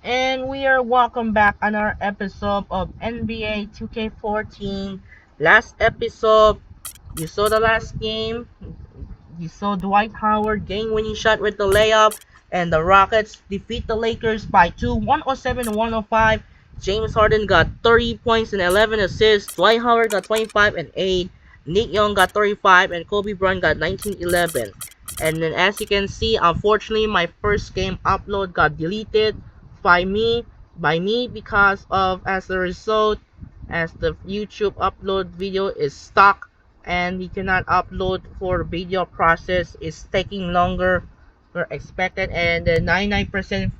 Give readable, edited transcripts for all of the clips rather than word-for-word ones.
And we are welcome back on our episode of NBA 2K14. Last episode, you saw the last game. You saw Dwight Howard game-winning shot with the layup, and the Rockets defeat the Lakers by 2, 107-105. James Harden got 30 points and 11 assists. Dwight Howard got 25 and 8. Nick Young got 35, and Kobe Bryant got 19-11. And then as you can see, unfortunately, my first game upload got deleted by me because of, as a result, as the YouTube upload video is stuck and we cannot upload for the video process is taking longer than expected, and the 99%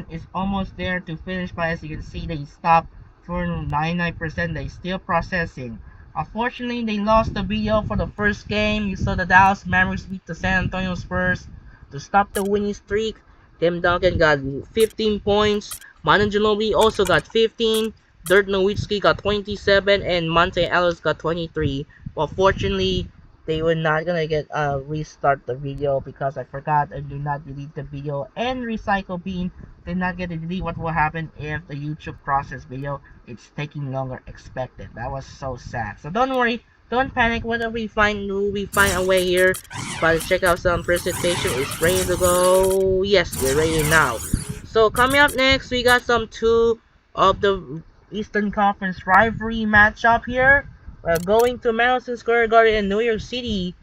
is almost there to finish, but as you can see they stopped for 99%. They still processing. Unfortunately, they lost the video for the first game. You saw the Dallas Mavericks beat the San Antonio Spurs to stop the winning streak. Tim Duncan got 15 points. Manu Ginobili also got 15. Dirk Nowitzki got 27, and Monte Ellis got 23. Well, fortunately, they were not gonna get restart the video because I forgot I did not delete the video, and Recycle Bean did not get to delete what will happen if the YouTube process video it's taking longer expected. That was so sad. So don't worry, don't panic. Whatever we find, we find a way here. But check out some presentation. It's ready to go. Yes, we're ready now. So coming up next, we got some two of the Eastern Conference rivalry matchup here. We're going to Madison Square Garden in New York City,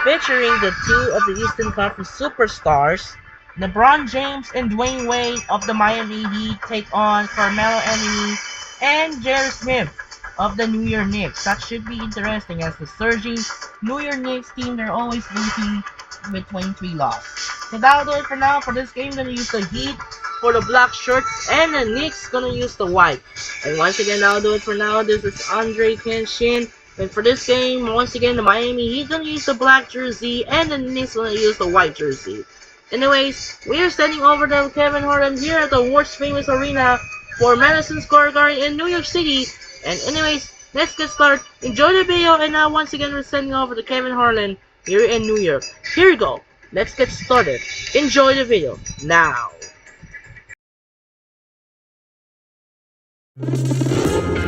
featuring the two of the Eastern Conference superstars. LeBron James and Dwayne Wade of the Miami Heat take on Carmelo Anthony and J.R. Smith of the New York Knicks. That should be interesting as the surging New York Knicks team, they're always losing with 23 losses. So that'll do it for now. For this game, gonna use the Heat for the black shirts, and the Knicks gonna use the white. And once again, that'll do it for now. This is Andre Kenshin. And for this game, once again, the Miami Heat gonna use the black jersey, and the Knicks gonna use the white jersey. Anyways, we are sending over to Kevin Harlan here at the world's famous arena for Madison Square Garden in New York City. And anyways, let's get started. Enjoy the video, and now once again, we're sending over to Kevin Harlan here in New York. Here we go. Let's get started. Enjoy the video now.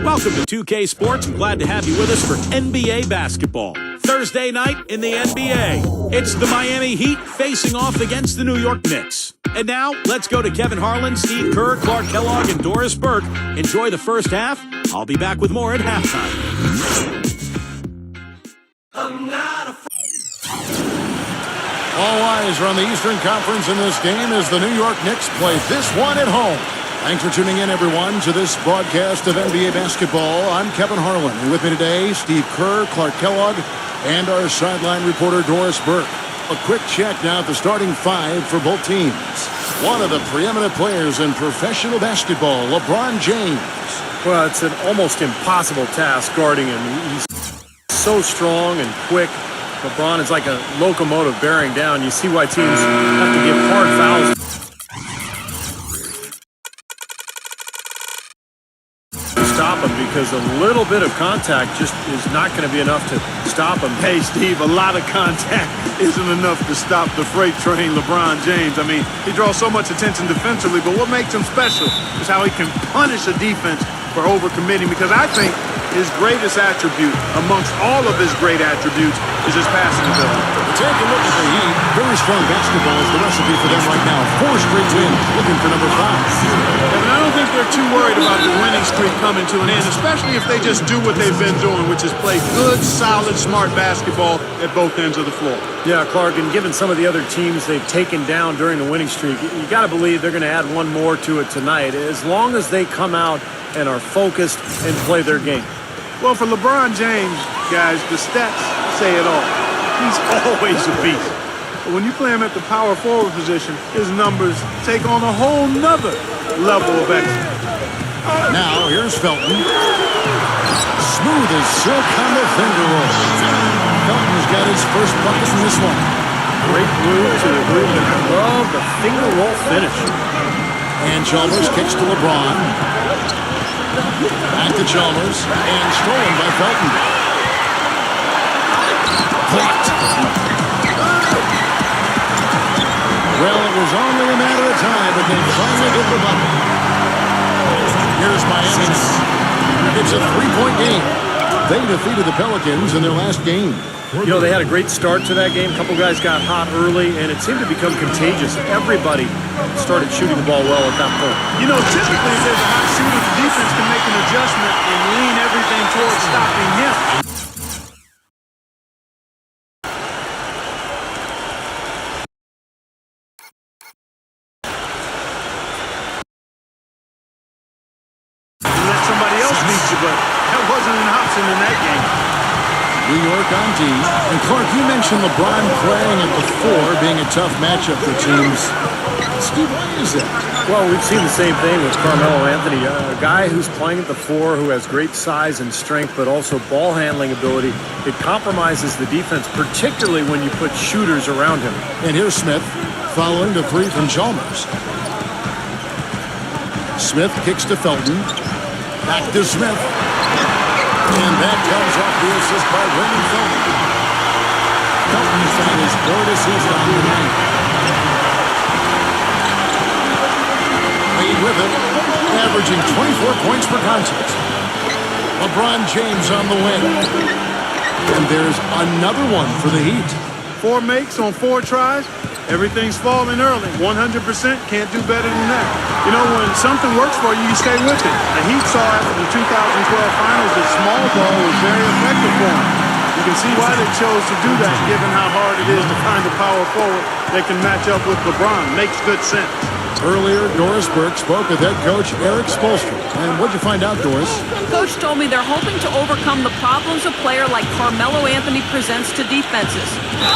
Welcome to 2K Sports. I'm glad to have you with us for NBA basketball. Thursday night in the NBA. It's the Miami Heat facing off against the New York Knicks. And now, let's go to Kevin Harlan, Steve Kerr, Clark Kellogg, and Doris Burke. Enjoy the first half. I'll be back with more at halftime. All eyes are on the Eastern Conference in this game as the New York Knicks play this one at home. Thanks for tuning in, everyone, to this broadcast of NBA basketball. I'm Kevin Harlan, and with me today, Steve Kerr, Clark Kellogg, and our sideline reporter, Doris Burke. A quick check now at the starting five for both teams. One of the preeminent players in professional basketball, LeBron James. Well, it's an almost impossible task guarding him. He's so strong and quick. LeBron is like a locomotive bearing down. You see why teams have to give hard fouls to stop him, because a little bit of contact just is not going to be enough to stop him. Hey, Steve, a lot of contact isn't enough to stop the freight train LeBron James. I mean, he draws so much attention defensively, but what makes him special is how he can punish a defense for overcommitting, because I think his greatest attribute amongst all of his great attributes is his passing ability. Take a look at the Heat. Very strong basketball is the recipe for them right now. 4 straight wins, looking for number 5. And I don't think they're too worried about the winning streak coming to an end, especially if they just do what they've been doing, which is play good, solid, smart basketball at both ends of the floor. Yeah, Clark, and given some of the other teams they've taken down during the winning streak, you got to believe they're going to add one more to it tonight, as long as they come out and are focused and play their game. Well, for LeBron James, guys, the stats say it all. He's always a beast. But when you play him at the power forward position, his numbers take on a whole nother level of excellence. Now, here's Felton. Smooth as silk on the finger roll. Felton's got his first bucket from this one. Great move to the groove, and I love the finger roll finish. And Chalmers kicks to LeBron. Back to Chalmers, and stolen by Felton. Blocked. Well, it was only a matter of time, but they finally get the bucket. Here's Miami now. It's a three-point game. They defeated the Pelicans in their last game. You know, they had a great start to that game. A couple guys got hot early, and it seemed to become contagious. Everybody started shooting the ball well at that point. You know, typically if there's a hot shooter, the defense can make an adjustment and lean everything towards stopping him. You let somebody else beat you, but that wasn't an option in that game. New York on D. And Clark, you mentioned LeBron playing at the 4 being a tough matchup for teams. Steve, why is that? Well, we've seen the same thing with Carmelo Anthony, a guy who's playing at the 4, who has great size and strength, but also ball handling ability. It compromises the defense, particularly when you put shooters around him. And here's Smith following the 3 from Chalmers. Smith kicks to Felton. Back to Smith. And that comes off the assist by Raymond Felton. Felton's on his 3rd assist on the night. Lead with it, averaging 24 points per contest. LeBron James on the win. And there's another one for the Heat. 4 makes on 4 tries. Everything's falling early. 100% can't do better than that. You know, when something works for you, you stay with it. The Heat saw after the 2012 finals that small ball was very effective for them. You can see why they chose to do that, given how hard it is to find a power forward that can match up with LeBron. Makes good sense. Earlier, Doris Burke spoke with head coach Eric Spoelstra. And what'd you find out, Doris? Coach told me they're hoping to overcome the problems a player like Carmelo Anthony presents to defenses.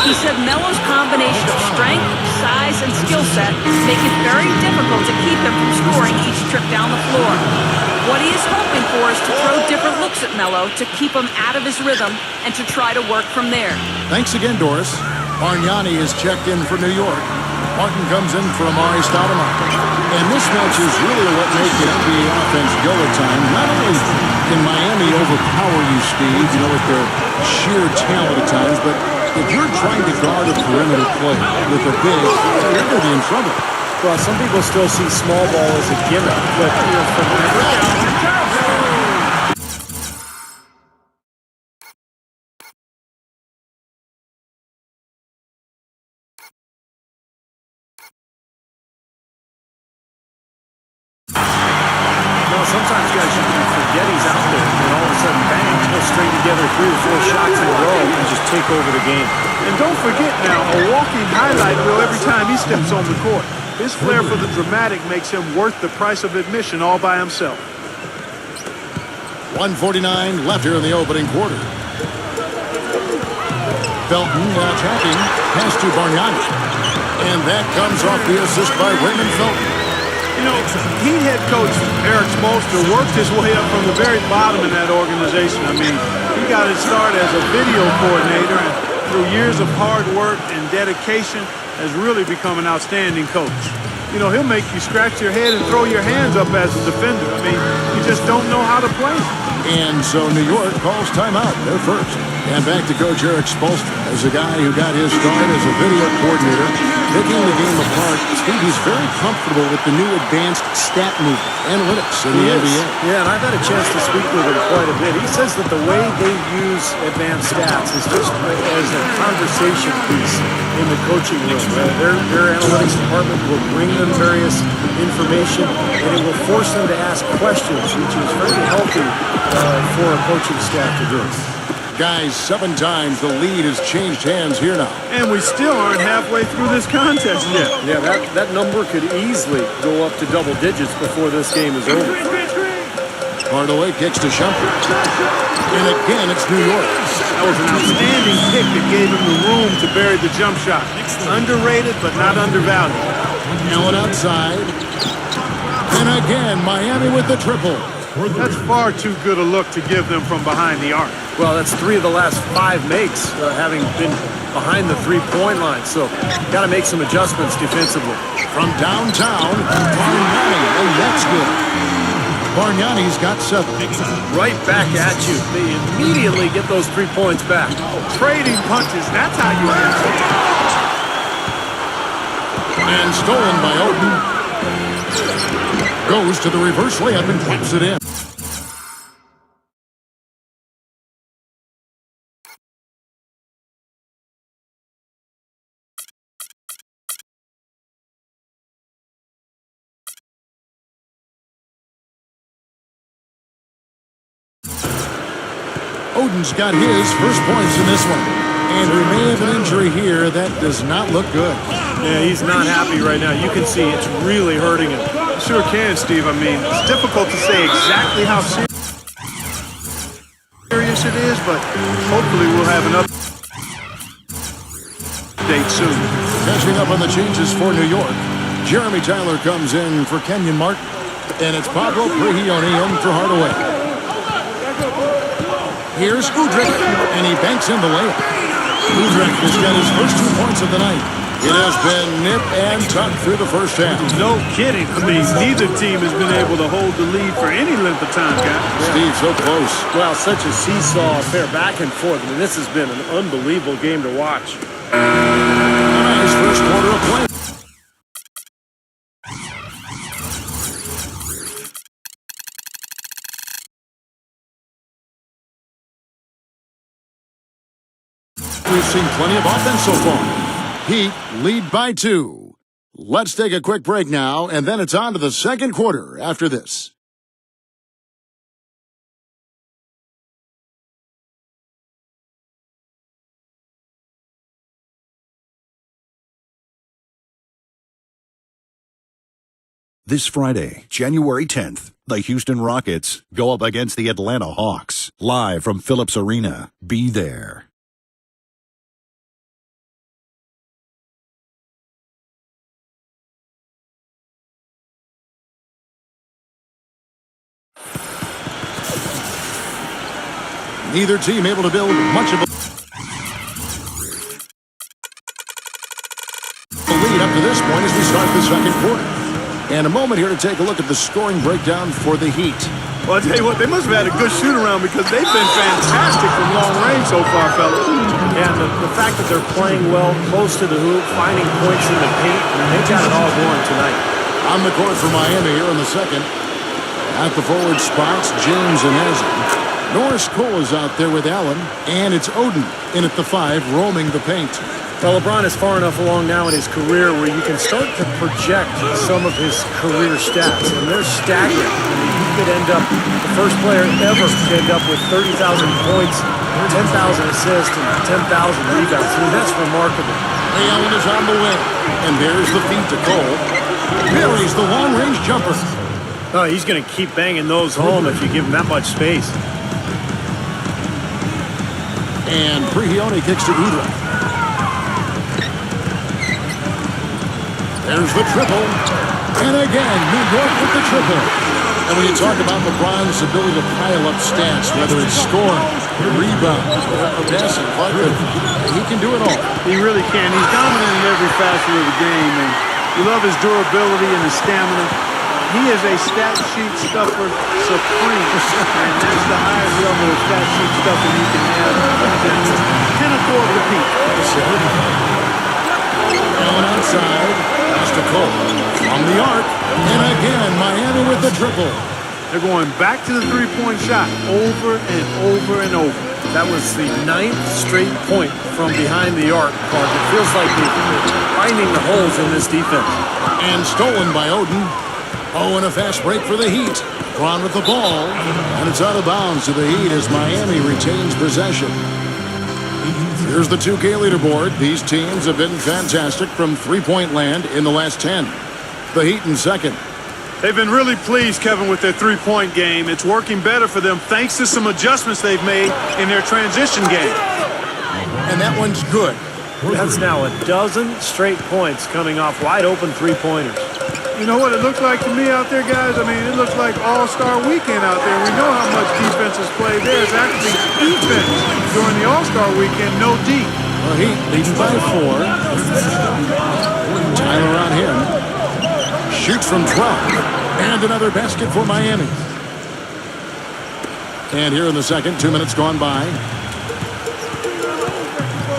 He said Melo's combination of strength, size, and skill set make it very difficult to keep him from scoring each trip down the floor. What he is hoping for is to throw different looks at Melo to keep him out of his rhythm and to try to work from there. Thanks again, Doris. Bargnani is checked in for New York. Martin comes in for Amari Stoudemire. And this match is really what makes the NBA offense go at times. Not only can Miami overpower you, Steve, you know, with their sheer talent at times, but if you're trying to guard a perimeter play with a big, you're going to be in trouble. Well, some people still see small ball as a gimmick, but you know, from sometimes guys you can forget he's out there, and all of a sudden, bang, he'll string together 3 or 4 shots in a row and just take over the game. And don't forget now, a walking highlight reel every time he steps on the court. His flair for the dramatic makes him worth the price of admission all by himself. 1:49 left here in the opening quarter. Felton attacking, pass to Bargnani. And that comes off the assist by Raymond Felton. You know, Heat head coach Eric Spoelstra worked his way up from the very bottom in that organization. I mean, he got his start as a video coordinator, and through years of hard work and dedication has really become an outstanding coach. You know, he'll make you scratch your head and throw your hands up as a defender. I mean, you just don't know how to play. And so New York calls timeout, their first. And back to Coach Eric Spoelstra as a guy who got his start as a video coordinator, picking the game apart. Steve, he's very comfortable with the new advanced stat movement, analytics in the NBA. Yeah, and I've had a chance to speak with him quite a bit. He says that the way they use advanced stats is just as a conversation piece in the coaching room. Their analytics department will bring them various information, and it will force them to ask questions, which is very healthy for a coaching staff to do. Guys, 7 times the lead has changed hands here now. And we still aren't halfway through this contest yet. Yeah, that number could easily go up to double digits before this game is over. Hardaway kicks to Shumpert. And again, it's New York. That was an outstanding kick that gave him the room to bury the jump shot. Underrated, but not undervalued. Allen outside. And again, Miami with the triple. That's far too good a look to give them from behind the arc. Well, that's 3 of the last 5 makes, having been behind the 3-point line. So, got to make some adjustments defensively. From downtown, Bargnani, and that's good. Bargnani's got 7. Right back at you. They immediately get those 3 points back. Trading punches, that's how you answer. And stolen by Oden. Goes to the reverse layup and claps it in. Oden's got his first points in this one. And we may have an injury here that does not look good. Yeah, he's not happy right now. You can see it's really hurting him. Sure can, Steve. I mean, it's difficult to say exactly how serious it is, but hopefully we'll have an update soon. Catching up on the changes for New York. Jeremy Tyler comes in for Kenyon Martin. And it's Pablo Prigioni in for Hardaway. Here's Udrih, and he banks in the layup. Udrih has got his first 2 points of the night. It has been nip and tuck through the first half. No kidding. I mean, neither team has been able to hold the lead for any length of time, guys. Steve, so close. Well, such a seesaw affair back and forth. I mean, this has been an unbelievable game to watch. Nice first quarter of play. We've seen plenty of offense so far. Heat lead by 2. Let's take a quick break now, and then it's on to the second quarter after this. This Friday, January 10th, the Houston Rockets go up against the Atlanta Hawks. Live from Phillips Arena. Be there. Neither team able to build much of a lead up to this point as we start the second quarter. And a moment here to take a look at the scoring breakdown for the Heat. Well, I'll tell you what, they must have had a good shoot-around because they've been fantastic from long range so far, fellas. And the fact that they're playing well, close to the hoop, finding points in the paint, they got it all going tonight. On the court for Miami here in the second. At the forward spots, James and Hazard. Norris Cole is out there with Allen, and it's Oden in at the 5, roaming the paint. Well, LeBron is far enough along now in his career where you can start to project some of his career stats, and they're staggering. I mean, he could end up the first player ever to end up with 30,000 points, 10,000 assists, and 10,000 rebounds. I mean, that's remarkable. Ray Allen is on the wing, and there's the feed to Cole. Buries the long-range jumper. Oh, he's going to keep banging those home if you give him that much space. And Prigioni kicks to Udrih. There's the triple. And again, New York with the triple. And when you talk about LeBron's ability to pile up stats, whether it's scoring, rebound, or passing, he can do it all. He really can. He's dominant in every facet of the game, and you love his durability and his stamina. He is a stat sheet stuffer supreme, and that's the highest level of stat sheet stuffing you can have. Pinnacle of the peak. Allen outside, pass to Cole from the arc, and again Miami with the triple. They're going back to the three-point shot over and over and over. That was the 9th straight point from behind the arc, Clark. It feels like they're finding the holes in this defense. And stolen by Oden. Oh, and a fast break for the Heat. Braun with the ball, and it's out of bounds to the Heat as Miami retains possession. Here's the 2K leaderboard. These teams have been fantastic from three-point land in the last 10. The Heat in second. They've been really pleased, Kevin, with their three-point game. It's working better for them thanks to some adjustments they've made in their transition game. And that one's good. That's now a dozen straight points coming off wide-open three-pointers. You know what it looks like to me out there, guys? I mean, it looks like All-Star Weekend out there. We know how much defense is played there. It's actually defense during the All-Star Weekend, no D. Well, Heat leading by 4. Tyler on him. Shoots from 12. And another basket for Miami. And here in the second, 2 minutes gone by.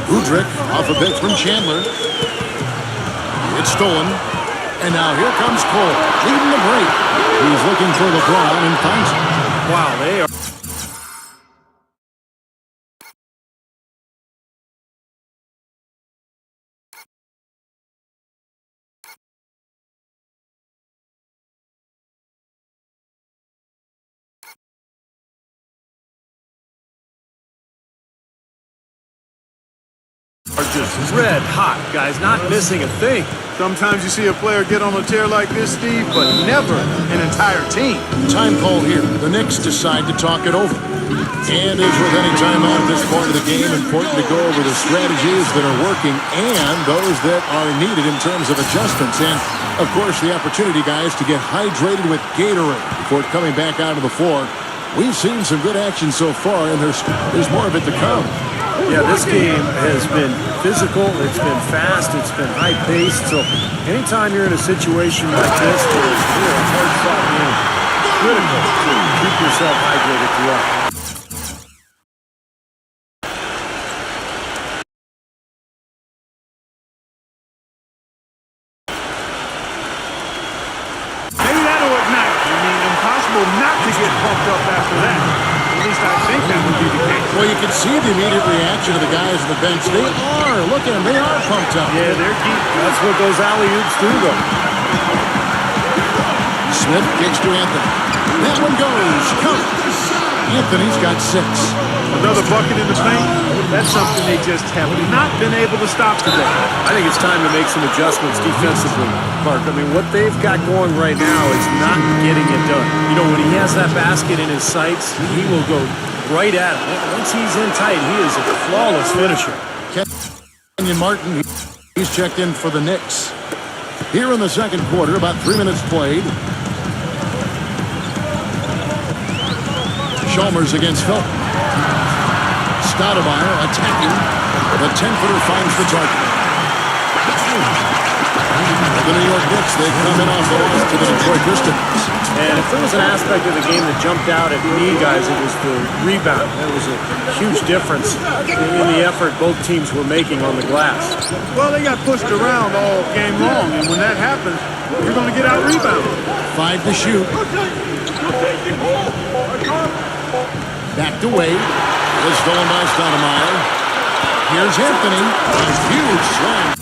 Udrih off a bit from Chandler. It's stolen. And now here comes Cole, leading the break. He's looking for LeBron and finds him. Wow, they are. Are just red hot, guys, not missing a thing. Sometimes you see a player get on a tear like this, Steve, but never an entire team. Time call here. The Knicks decide to talk it over. And as with any timeout at this point of the game, important to go over the strategies that are working and those that are needed in terms of adjustments. And, of course, the opportunity, guys, to get hydrated with Gatorade before coming back out of the floor. We've seen some good action so far, and there's more of it to come. Yeah, this game has been physical, it's been fast, it's been high-paced, so anytime you're in a situation like this where it's a hard-fought game, critical to keep yourself hydrated throughout. Maybe that'll ignite. I mean, impossible not to get pumped up after that. At least I think that would be the case. Well, you can see the immediate reaction of the guys on the bench. They are. Look at them. They are pumped up. Yeah, they're deep. That's what those alley-oops do, though. Smith kicks to Anthony. That one goes. Counts. Anthony's got 6. Another bucket in the paint. That's something they just have not been able to stop today. I think it's time to make some adjustments defensively, Clark. I mean, what they've got going right now is not getting it done. You know, when he has that basket in his sights, he will go right at it. Once he's in tight, he is a flawless finisher. Kenyon Martin, he's checked in for the Knicks. Here in the second quarter, about 3 minutes played. Chalmers against Felton. Stoudemire attacking. The 10-footer finds the target. The New York Knicks, they come in off the loss to the Detroit Pistons. And if there was an aspect of the game that jumped out at me, guys, it was the rebound. That was a huge difference in the effort both teams were making on the glass. Well, they got pushed around all game long, and when that happens, you're going to get out-rebounded. 5 to shoot. Backed away. It is stolen by Stoudemire. Here's Anthony. A huge slam.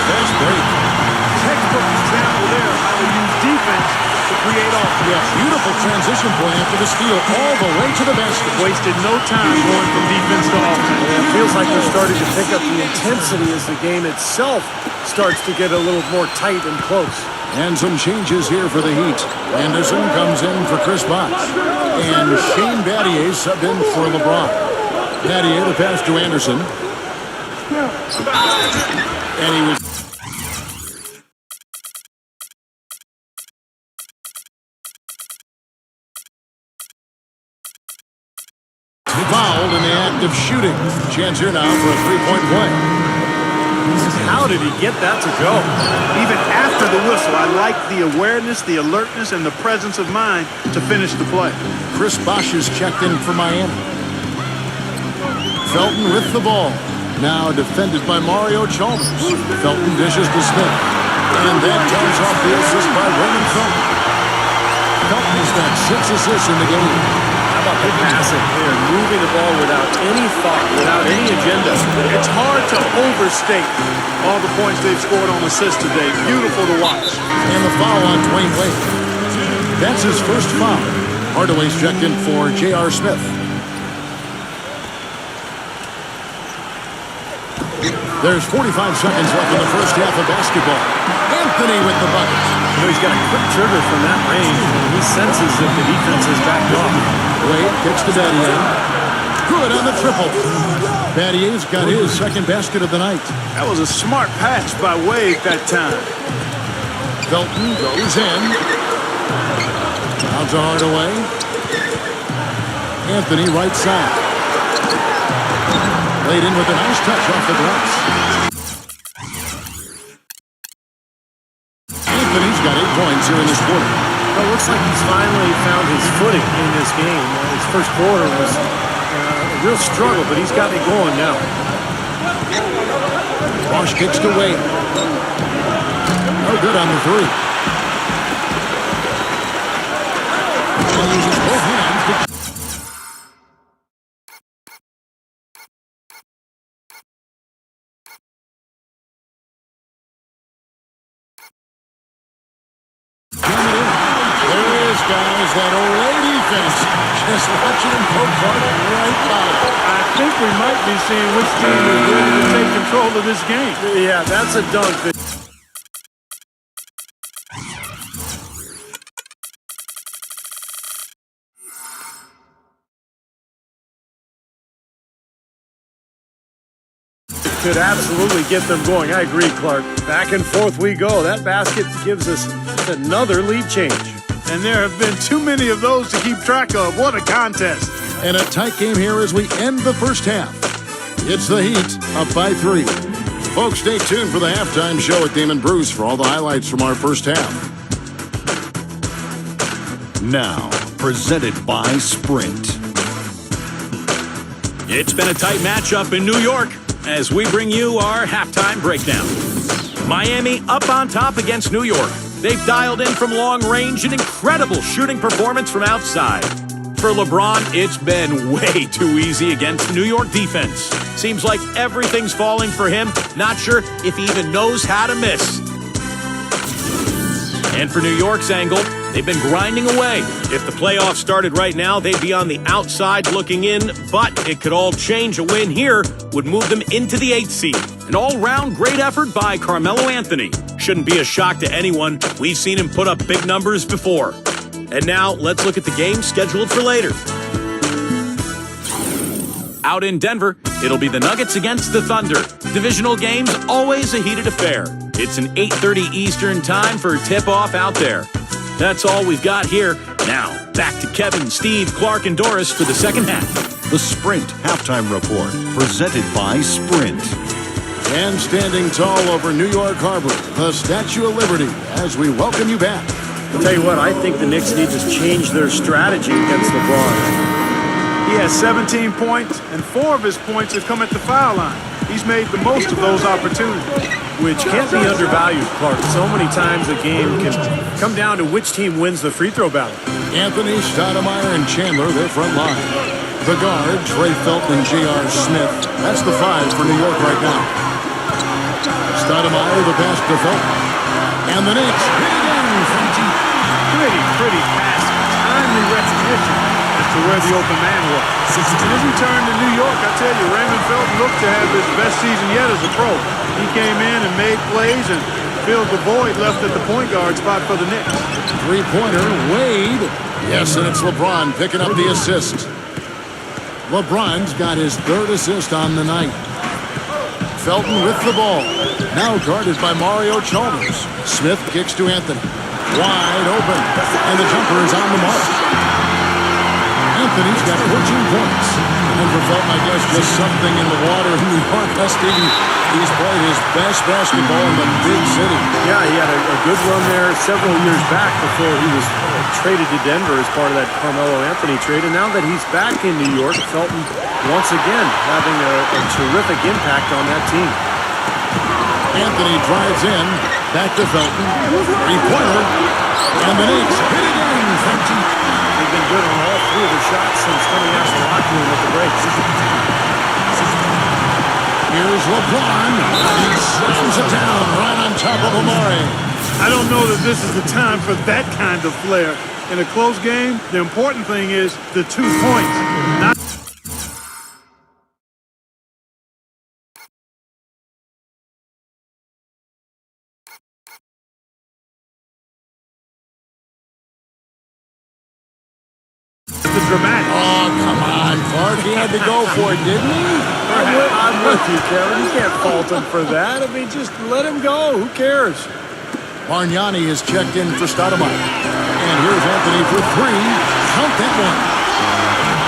Fast break. Textbook example there of how to use defense to create offense. Yeah, beautiful transition point after the steal all the way to the basket. Wasted no time going from defense to offense. And it feels like they're starting to pick up the intensity as the game itself starts to get a little more tight and close. And some changes here for the Heat. Anderson comes in for Chris Bosh. And Shane Battier subbed in for LeBron. Battier, the pass to Anderson. And he was fouled in the act of shooting. Chance here now for a three-point play. How did he get that to go? Even after the whistle, I like the awareness, the alertness, and the presence of mind to finish the play. Chris Bosh is checked in for Miami. Felton with the ball. Now defended by Mario Chalmers. Felton dishes to Smith. And that comes off the assist by Raymond Felton. Felton has got 6 assists in the game. How about the passing? They're moving the ball without any thought, without any agenda. It's hard to overstate all the points they've scored on assists today. Beautiful to watch. And the foul on Dwayne Wade. That's his first foul. Hardaway's checked in for J.R. Smith. There's 45 seconds left in the first half of basketball. Anthony with the bucket. You know, he's got a quick trigger from that range. He senses that the defense has backed off. Wade kicks to Battier. Good on the triple. Battier's got his second basket of the night. That was a smart pass by Wade that time. Felton goes in. Out to Hardaway. Anthony right side. Laid in with a nice touch off the glass. Anthony's got 8 points here in this quarter. Well, it looks like he's finally found his footing in this game. His first quarter was a real struggle, but he's got it going now. Bosch kicks to Wade. No good on the three. And uses both hands to... There is, guys, that Olay defense. Just watching him poke hard right by it. I think we might be seeing which team is ready to take control of this game. Yeah, that's a dunk. Could absolutely get them going. I agree, Clark. Back and forth we go. That basket gives us another lead change. And there have been too many of those to keep track of. What a contest. And a tight game here as we end the first half. It's the Heat up by 3. Folks, stay tuned for the halftime show at Damon Bruce for all the highlights from our first half. Now, presented by Sprint. It's been a tight matchup in New York as we bring you our halftime breakdown. Miami up on top against New York. They've dialed in from long range an incredible shooting performance from outside. For LeBron, it's been way too easy against New York defense. Seems like everything's falling for him. Not sure if he even knows how to miss. And for New York's angle, they've been grinding away. If the playoffs started right now, they'd be on the outside looking in, but it could all change. A win here would move them into the 8th seed. An all-round great effort by Carmelo Anthony. Shouldn't be a shock to anyone. We've seen him put up big numbers before. And now, let's look at the game scheduled for later. Out in Denver, it'll be the Nuggets against the Thunder. Divisional games, always a heated affair. It's an 8:30 Eastern time for tip-off out there. That's all we've got here. Now, back to Kevin, Steve, Clark, and Doris for the second half. The Sprint Halftime Report, presented by Sprint. And standing tall over New York Harbor, the Statue of Liberty, as we welcome you back. I'll tell you what, I think the Knicks need to change their strategy against LeBron. He has 17 points, and 4 of his points have come at the foul line. He's made the most of those opportunities. Which can't be undervalued, Clark. So many times a game can come down to which team wins the free throw battle. Anthony, Stoudemire, and Chandler, their front line. The guards, Ray Felton and J.R. Smith. That's the 5 for New York right now. Stoudemire, the pass to Felton. And the Knicks hit again from deep. Pretty pass. Timely recognition as to where the open man was. In his return to New York, I tell you, Raymond Felton looked to have his best season yet as a pro. He came in and made plays and filled the void left at the point guard spot for the Knicks. Three-pointer, Wade. Yes, and it's LeBron picking up the assist. LeBron's got his 3rd assist on the night. Felton with the ball. Now guarded by Mario Chalmers. Smith kicks to Anthony. Wide open. And the jumper is on the mark. Anthony's got 14 points. And for Felton, I guess, just something in the water in New York. He's played his best basketball in the big city. Yeah, he had a good run there several years back before he was traded to Denver as part of that Carmelo Anthony trade. And now that he's back in New York, Felton once again having a terrific impact on that team. Anthony drives in. Back to Felton. Three-pointer. And the Knicks hit again from deep. They've been good on all 3 of their shots since coming out of the locker room at the break. Here's LeBron. He slams it down right on top of Amari. I don't know that this is the time for that kind of flair. In a close game, the important thing is the 2 points. Not the dramatic. Oh, come on, Clark. He had to go for it, didn't he? I'm with you, Kevin. You can't fault him for that. I mean, just let him go. Who cares? Bargnani is checked in for Stoudemire. And here's Anthony for 3. Count that one.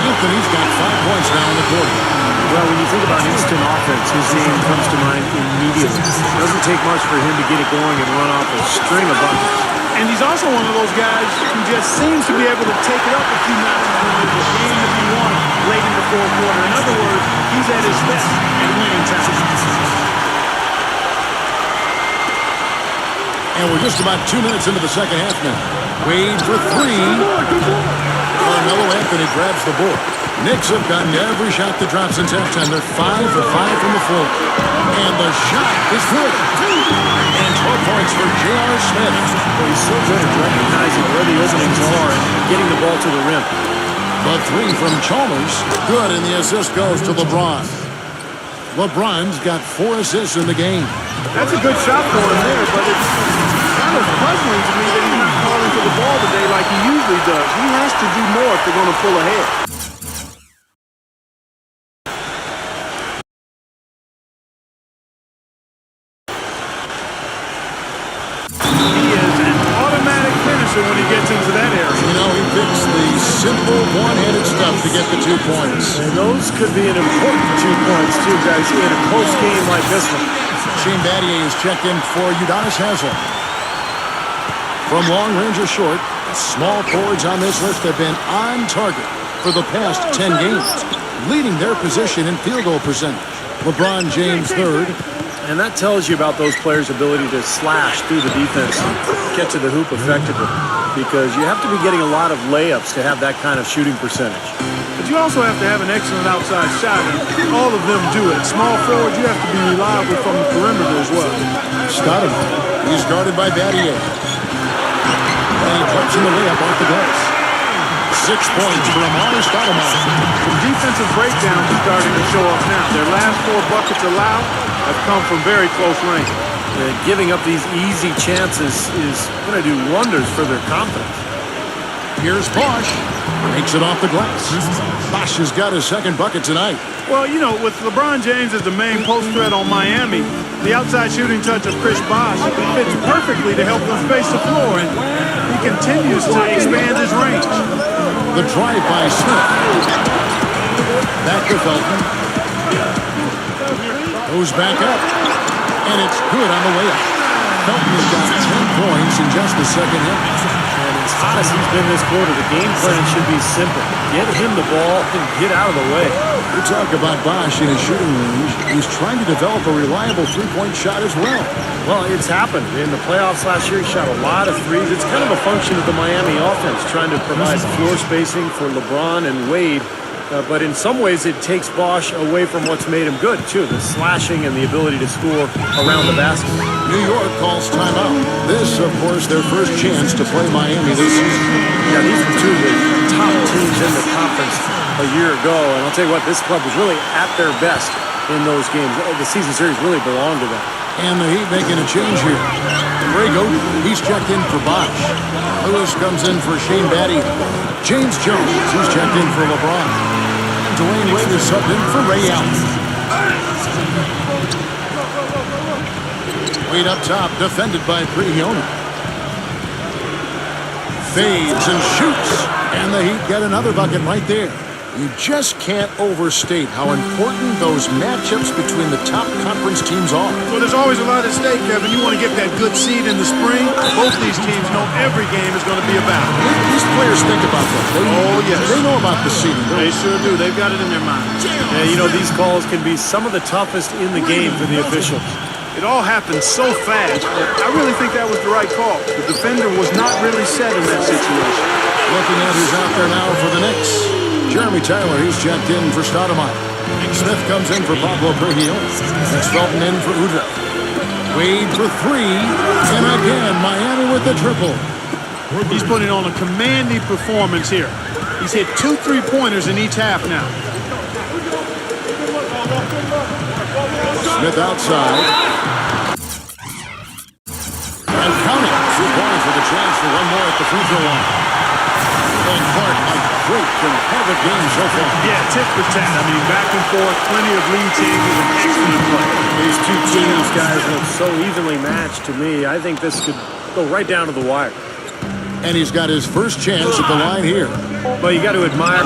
Anthony's got 5 points now in the quarter. Well, when you think about instant offense, his name comes to mind immediately. It doesn't take much for him to get it going and run off a string of buckets. And he's also one of those guys who just seems to be able to take it up a few notches when there's a game that you want late in the fourth quarter. In other words, he's at his best at winning time. And we're just about 2 minutes into the second half now. Wade for three. Carmelo Anthony grabs the board. Knicks have gotten every shot that dropped since halftime. They're 5 for 5 from the floor. And the shot is good. And 12 points for J.R. Smith. Well, he's so good at recognizing where the openings are and getting the ball to the rim. The three from Chalmers. Good, and the assist goes to LeBron. LeBron's got 4 assists in the game. That's a good shot for him there, but it's kind of puzzling to me that he's not calling for the ball today like he usually does. He has to do more if they're going to pull ahead. He is an automatic finisher when he gets into that area. You know, he picks the simple one-handed stuff to get the 2 points. And those could be an important 2 points, too, guys, in a close game like this one. Shane Battier is checked in for Udonis Haslem. From long range or short, small forwards on this list have been on target for the past 10 games, leading their position in field goal percentage. LeBron James third. And that tells you about those players' ability to slash through the defense, get to the hoop effectively, because you have to be getting a lot of layups to have that kind of shooting percentage. But you also have to have an excellent outside shot, and all of them do it. Small forward, you have to be reliable from the perimeter as well. Stoudemire. He's guarded by Battier. And he puts him the layup off the glass. 6 points for Amari Stoudemire. Some defensive breakdowns are starting to show up now. Their last 4 buckets allowed have come from very close range. Giving up these easy chances is going to do wonders for their confidence. Here's Bosh. Makes it off the glass. Bosh has got his second bucket tonight. Well, you know, with LeBron James as the main post threat on Miami, the outside shooting touch of Chris Bosh fits perfectly to help them space the floor, and he continues to expand his range. The drive by Smith. Back to Felton. Goes back up. And it's good on the way up. Felton has got 10 points in just the second half. And as hot as he's been this quarter, the game plan should be simple. Get him the ball and get out of the way. We talk about Bosh in his shooting range. He's trying to develop a reliable three-point shot as well. Well, it's happened. In the playoffs last year, he shot a lot of threes. It's kind of a function of the Miami offense, trying to provide floor spacing for LeBron and Wade. But in some ways, it takes Bosh away from what's made him good, too, the slashing and the ability to score around the basket. New York calls timeout. This, of course, their first chance to play Miami this season. Yeah, these are two of the top teams in the conference a year ago. And I'll tell you what, this club was really at their best in those games. The season series really belonged to them. And the Heat making a change here. Brago, he's checked in for Bosh. Lewis comes in for Shane Battier. James Jones, he's checked in for LeBron. And Dwayne Wade is subbed in for Ray Allen. Wade up top, defended by Prigioni. Fades and shoots. And the Heat get another bucket right there. You just can't overstate how important those matchups between the top conference teams are. Well, there's always a lot at stake, Kevin. You want to get that good seed in the spring. Both these teams know every game is going to be a battle. These players think about that. They know about the seeding. They sure do. They've got it in their mind. Yeah, you know, these calls can be some of the toughest in the game for the officials. It all happened so fast, but I really think that was the right call. The defender was not really set in that situation. Looking at who's out there now for the Knicks. Jeremy Tyler, he's checked in for Stoudemire. Smith comes in for Pablo Prigioni. That's Felton in for Udrih. Wade for three. And again, Miami with the triple. He's putting on a commanding performance here. He's hit 2 3-pointers in each half now. Smith outside. And counting. 2 points with a chance for one more at the free throw line. And Clark, a great competitive game so far. Yeah, tip for tat. I mean, back and forth, plenty of lead changes, and excellent play. These two teams, guys, look so evenly matched to me. I think this could go right down to the wire. And he's got his first chance at the line here. Well, you got to admire.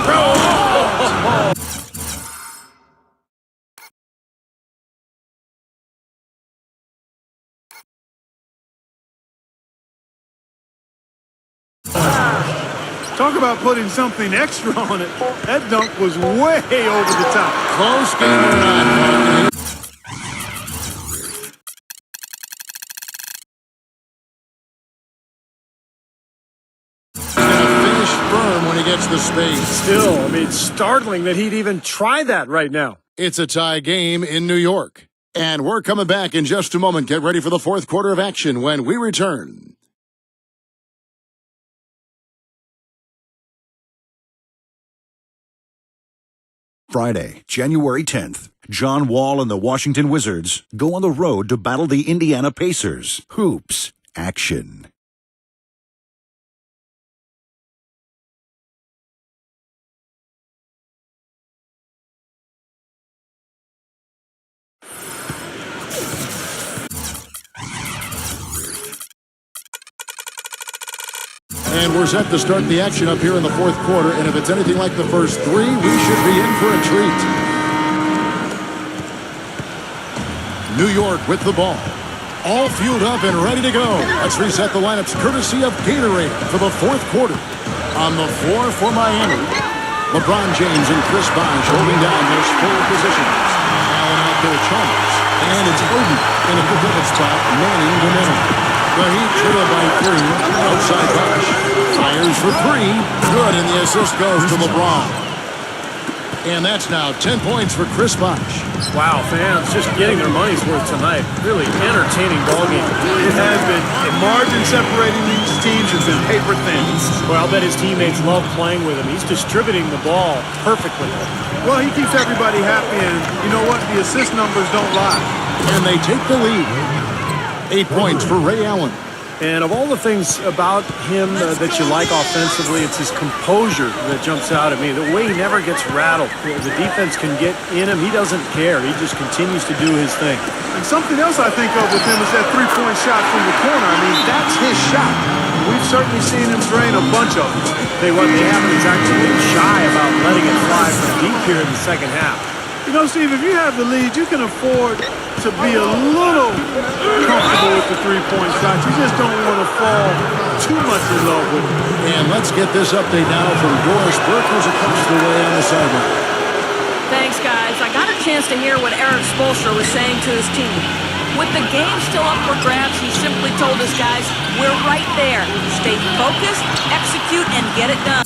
Talk about putting something extra on it. That dunk was way over the top. Close game or not. He's going to finish firm when he gets the space. Still, I mean, it's startling that he'd even try that right now. It's a tie game in New York. And we're coming back in just a moment. Get ready for the fourth quarter of action when we return. Friday, January 10th. John Wall and the Washington Wizards go on the road to battle the Indiana Pacers. Hoops action. And we're set to start the action up here in the fourth quarter. And if it's anything like the first three, we should be in for a treat. New York with the ball. All fueled up and ready to go. Let's reset the lineups courtesy of Gatorade for the fourth quarter. On the floor for Miami, LeBron James and Chris Bosh holding down those full positions. Allen out there, Chalmers. And it's Oden in a good spot, manning the middle. The Heat trail by 3. Outside Bosh. Fires for 3. Good, and the assist goes to LeBron. And that's now 10 points for Chris Bosh. Wow, fans just getting their money's worth tonight. Really entertaining ballgame. It has been. The margin separating these teams has been paper thin. Well, I'll bet his teammates love playing with him. He's distributing the ball perfectly. Well, he keeps everybody happy, and you know what? The assist numbers don't lie. And they take the lead. 8 points for Ray Allen. And of all the things about him that you like offensively, it's his composure that jumps out at me. The way he never gets rattled. The defense can get in him. He doesn't care. He just continues to do his thing. And something else I think of with him is that three-point shot from the corner. I mean, that's his shot. We've certainly seen him drain a bunch of them. They haven't exactly been shy about letting it fly from deep here in the second half. You know, Steve, if you have the lead, you can afford to be a little comfortable with the three-point shot. You just don't want to fall too much in love with it. And let's get this update now from Doris Burke, who's across the way on the sideline. Thanks, guys. I got a chance to hear what Eric Spoelstra was saying to his team. With the game still up for grabs, he simply told his guys, we're right there. Stay focused, execute, and get it done.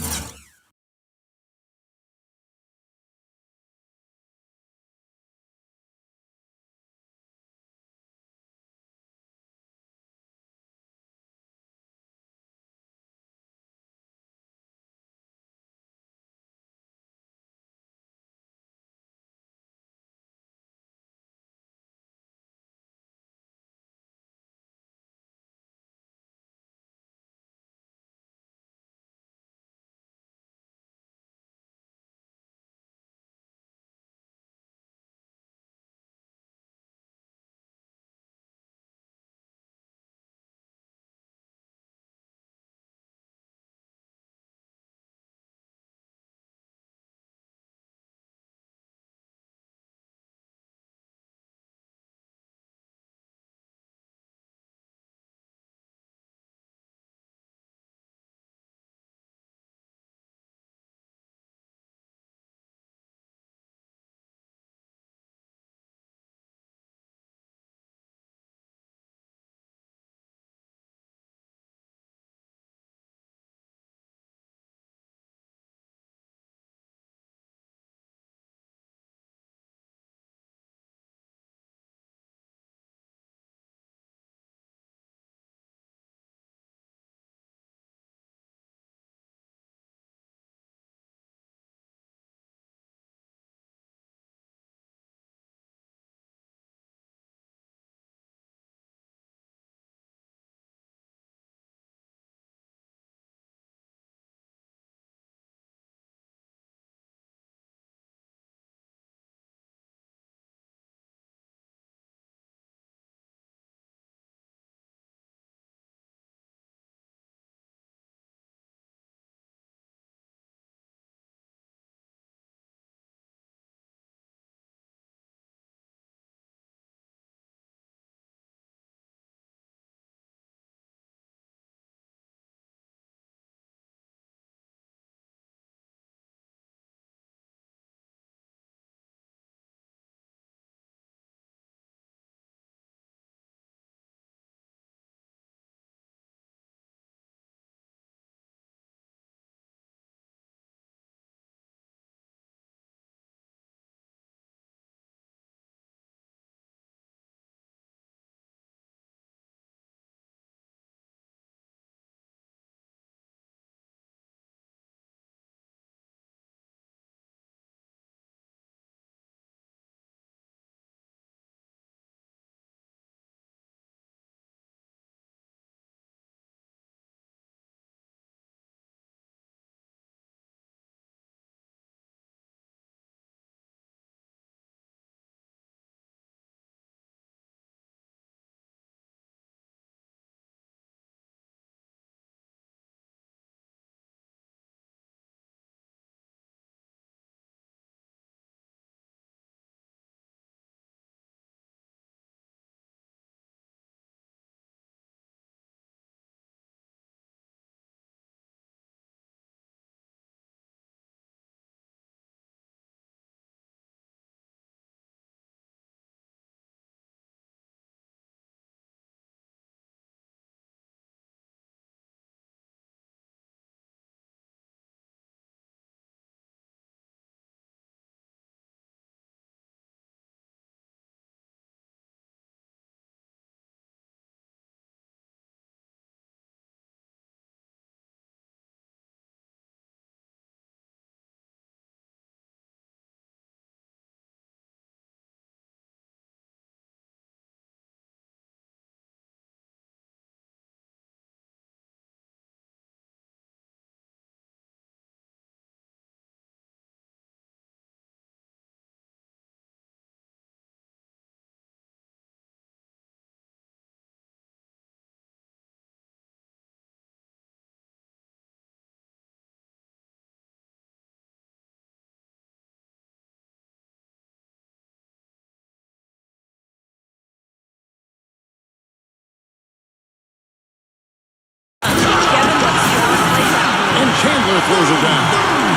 Chandler throws it down.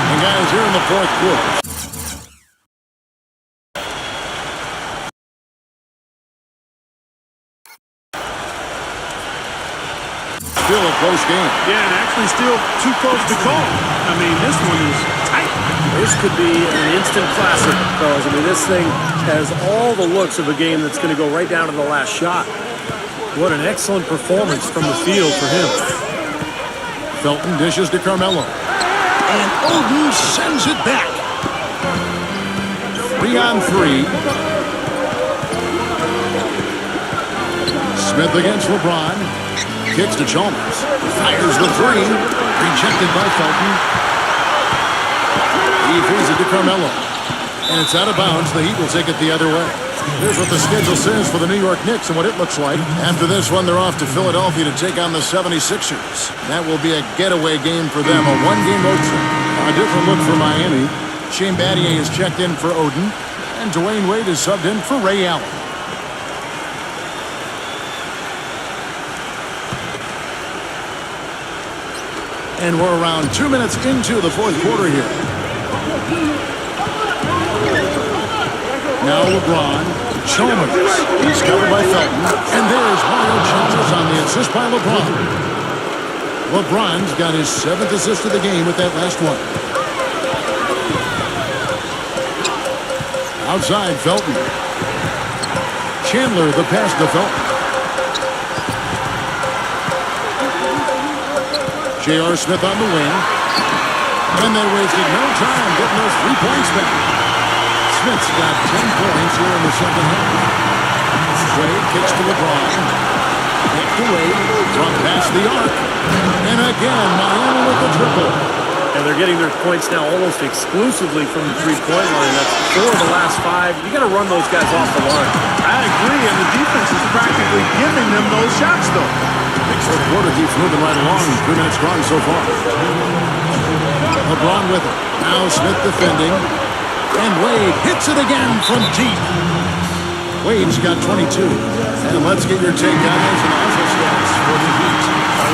And guys, here in the fourth quarter. Still a close game. Yeah, and actually still too close to call. I mean, this one is tight. This could be an instant classic, fellas. I mean, this thing has all the looks of a game that's going to go right down to the last shot. What an excellent performance from the field for him. Felton dishes to Carmelo. And Oden sends it back. 3-on-3. Smith against LeBron. Kicks to Chalmers. Fires the three. Rejected by Felton. He feeds it to Carmelo. And it's out of bounds. The Heat will take it the other way. Here's what the schedule says for the New York Knicks and what it looks like. After this one, they're off to Philadelphia to take on the 76ers. That will be a getaway game for them, a one-game road trip. A different look for Miami. Shane Battier is checked in for Oden. And Dwayne Wade is subbed in for Ray Allen. And we're around 2 minutes into the fourth quarter here. Now LeBron. Chalmers. He's covered by Felton. And there's Mario Chalmers on the assist by LeBron. LeBron's got his 7th assist of the game with that last one. Outside, Felton. Chandler, the pass to Felton. J.R. Smith on the wing. And they wasted no time getting those 3 points back. Smith's got 10 points here in the second half. Wade kicks to LeBron. Back to Wade. Drop past the arc. And again, Miami with the triple. And they're getting their points now almost exclusively from the three-point line. That's 4 of the last 5. You got to run those guys off the line. I agree, and the defense is practically giving them those shots, though. Fourth quarter keeps moving right along. 3 minutes gone so far. LeBron with it. Now Smith defending. And Wade hits it again from deep. Wade's got 22. And let's get your take, guys, and also stats for the Heat.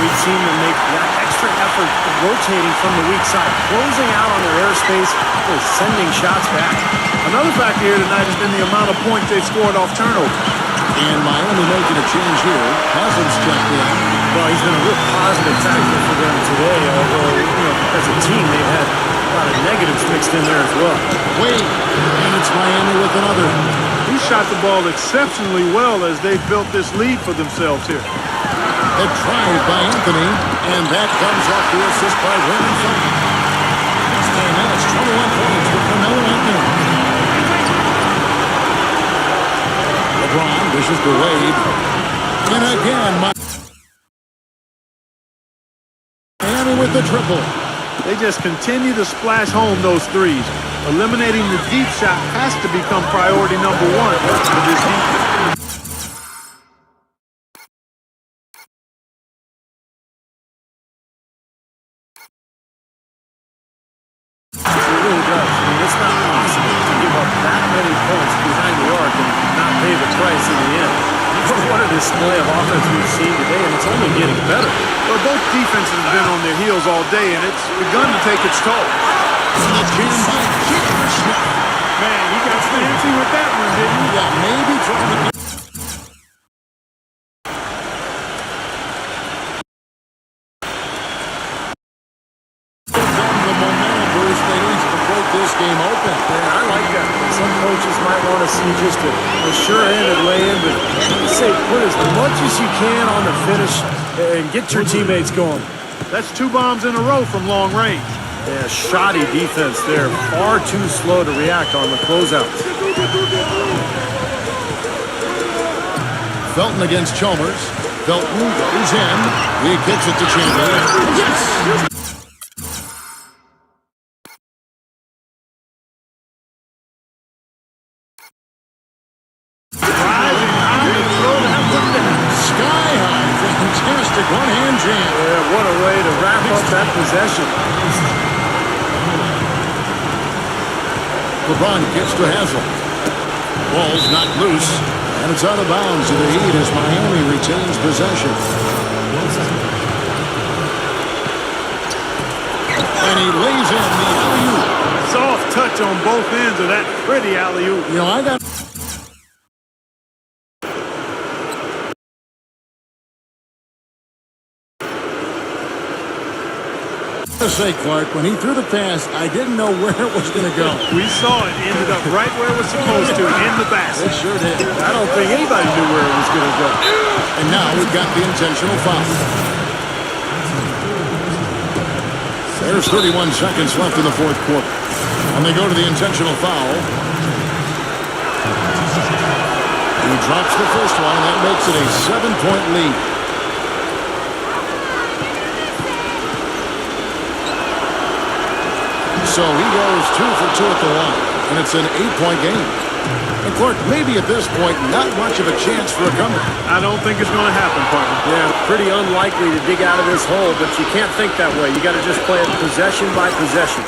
We've seen them make that extra effort rotating from the weak side, closing out on their airspace, really sending shots back. Another factor here tonight has been the amount of points they've scored off turnover. And Miami making a change here. Haslam's checked in. Well, he's been a real positive factor for them today, although, as a team, they've had a lot of negatives mixed in there as well. Wade, and it's Miami with another. He shot the ball exceptionally well as they've built this lead for themselves here. The drive by Anthony, and that comes off the assist by Raymond Felton. And that's 21 points for Carmelo Anthony. LeBron dishes to Wade. And again, Miami with the triple. They just continue to splash home those threes. Eliminating the deep shot has to become priority number 1 for this defense. It's not possible to give up that many points behind the arc and not pay the price in the end. What a display of offense we've seen today, and it's only getting better. Well, both defenses have been on their heels all day, and it's begun to take its toll. Man, he got fancy with that one, didn't he? Yeah, maybe trying to get... This game open. Yeah, I like that. Some coaches might want to see just a sure-handed lay-in, but I say put as much as you can on the finish and get your teammates going. That's 2 bombs in a row from long range. Yeah, shoddy defense there. Far too slow to react on the closeouts. Felton against Chalmers. Felton goes in. He kicks it to Chandler. Yes! One-hand jam. Yeah, what a way to wrap up that possession. LeBron gets to Haslem. Ball's knocked loose, and it's out of bounds to the Heat as Miami retains possession. he lays in the alley-oop. Soft touch on both ends of that pretty alley-oop. You know, I got to say, Clark, when he threw the pass, I didn't know where it was going to go. We saw it. Ended up right where it was supposed to, in the basket. It sure did. I don't think anybody knew where it was going to go. And now we've got the intentional foul. There's 31 seconds left in the fourth quarter. And they go to the intentional foul. He drops the first one, and that makes it a 7-point lead. So he goes 2 for 2 at the line, and it's an 8-point game. And Clark, maybe at this point, not much of a chance for a comeback. I don't think it's going to happen, partner. Yeah, pretty unlikely to dig out of this hole, but you can't think that way. You got to just play it possession by possession.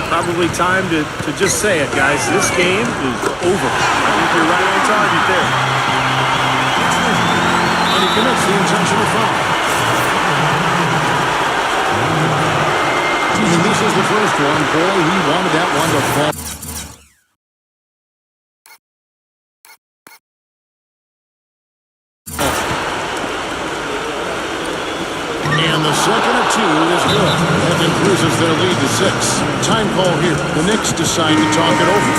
Probably time to just say it, guys. This game is over. I think you're right on target there. And he commits the intentional foul. And this is the first one. Boy, he wanted that one to fall. And the second of two is good. That increases their lead to 6. Time call here. The Knicks decide to talk it over.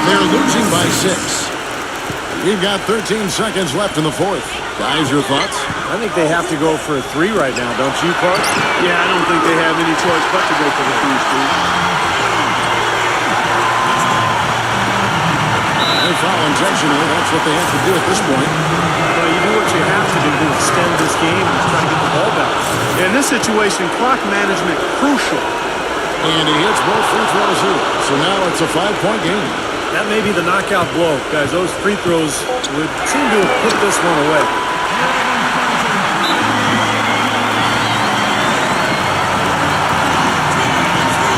They're losing by 6. We've got 13 seconds left in the fourth. Guys, your thoughts? I think they have to go for a 3 right now, don't you, Clark? Yeah, I don't think they have any choice but to go for the 3, Steve. They foul intentionally. That's what they have to do at this point. Well, you do what you have to do to extend this game and try to get the ball back. In this situation, clock management crucial. And he hits both free throws here. So now it's a 5-point game. That may be the knockout blow. Guys, those free throws would seem to have put this one away.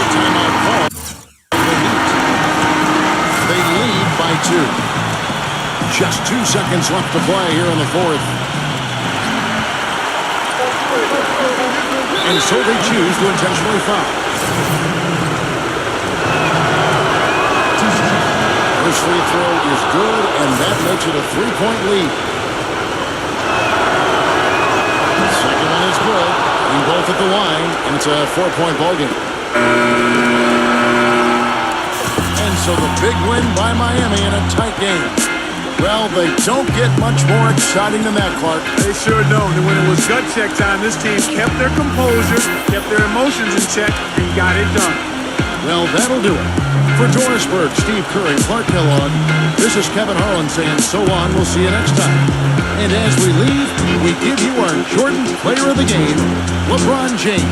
Timeout call. They lead by 2. Just 2 seconds left to play here in the fourth. And so they choose to intentionally foul. This free throw is good, and that makes it a 3-point lead. The second one is good. We both at the line, and it's a 4-point ballgame. And so the big win by Miami in a tight game. Well, they don't get much more exciting than that, Clark. They sure don't. And when it was gut check time, this team kept their composure, kept their emotions in check, and got it done. Well, that'll do it. For Dorisburg, Steve Curry, Clark Kellogg, this is Kevin Harlan saying so long. We'll see you next time. And as we leave, we give you our Jordan Player of the Game, LeBron James.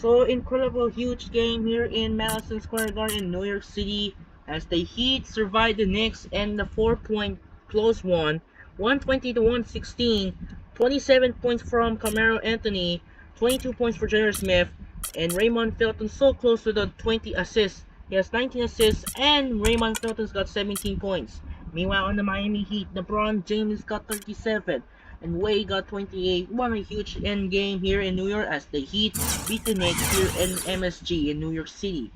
So incredible huge game here in Madison Square Garden, New York City, as the Heat survived the Knicks and the 4-point close one, 120 to 116, 27 points from Carmelo Anthony, 22 points for J.R. Smith, and Raymond Felton so close to the 20 assists. He has 19 assists, and Raymond Felton's got 17 points. Meanwhile, on the Miami Heat, LeBron James got 37. and Wade got 28. Won a huge end game here in New York as the Heat beat the Knicks here in MSG in New York City.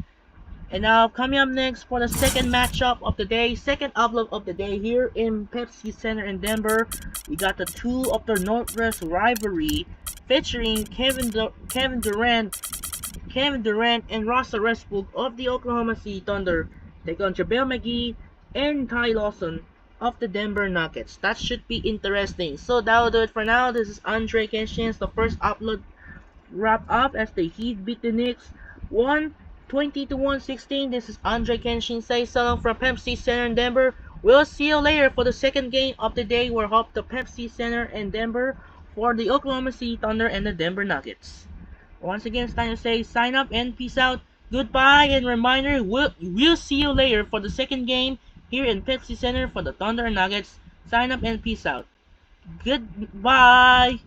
And now coming up next for the second matchup of the day, second upload of the day here in Pepsi Center in Denver, we got the two of the Northwest rivalry featuring Kevin Durant and Russell Westbrook of the Oklahoma City Thunder take on JaVale McGee and Ty Lawson of the Denver Nuggets. That should be interesting. So that'll do it for now. This is Andre Kenshin's the first upload wrap up as the Heat beat the Knicks 120 to 116. This is Andre Kenshin say so from Pepsi Center in Denver. We'll see you later for the second game of the day. We're off the Pepsi Center in Denver for the Oklahoma City Thunder and the Denver Nuggets. Once again, it's time to say sign up and peace out. Goodbye, and reminder, we'll see you later for the second game here in Pepsi Center for the Thunder and Nuggets. Sign up and peace out. Goodbye.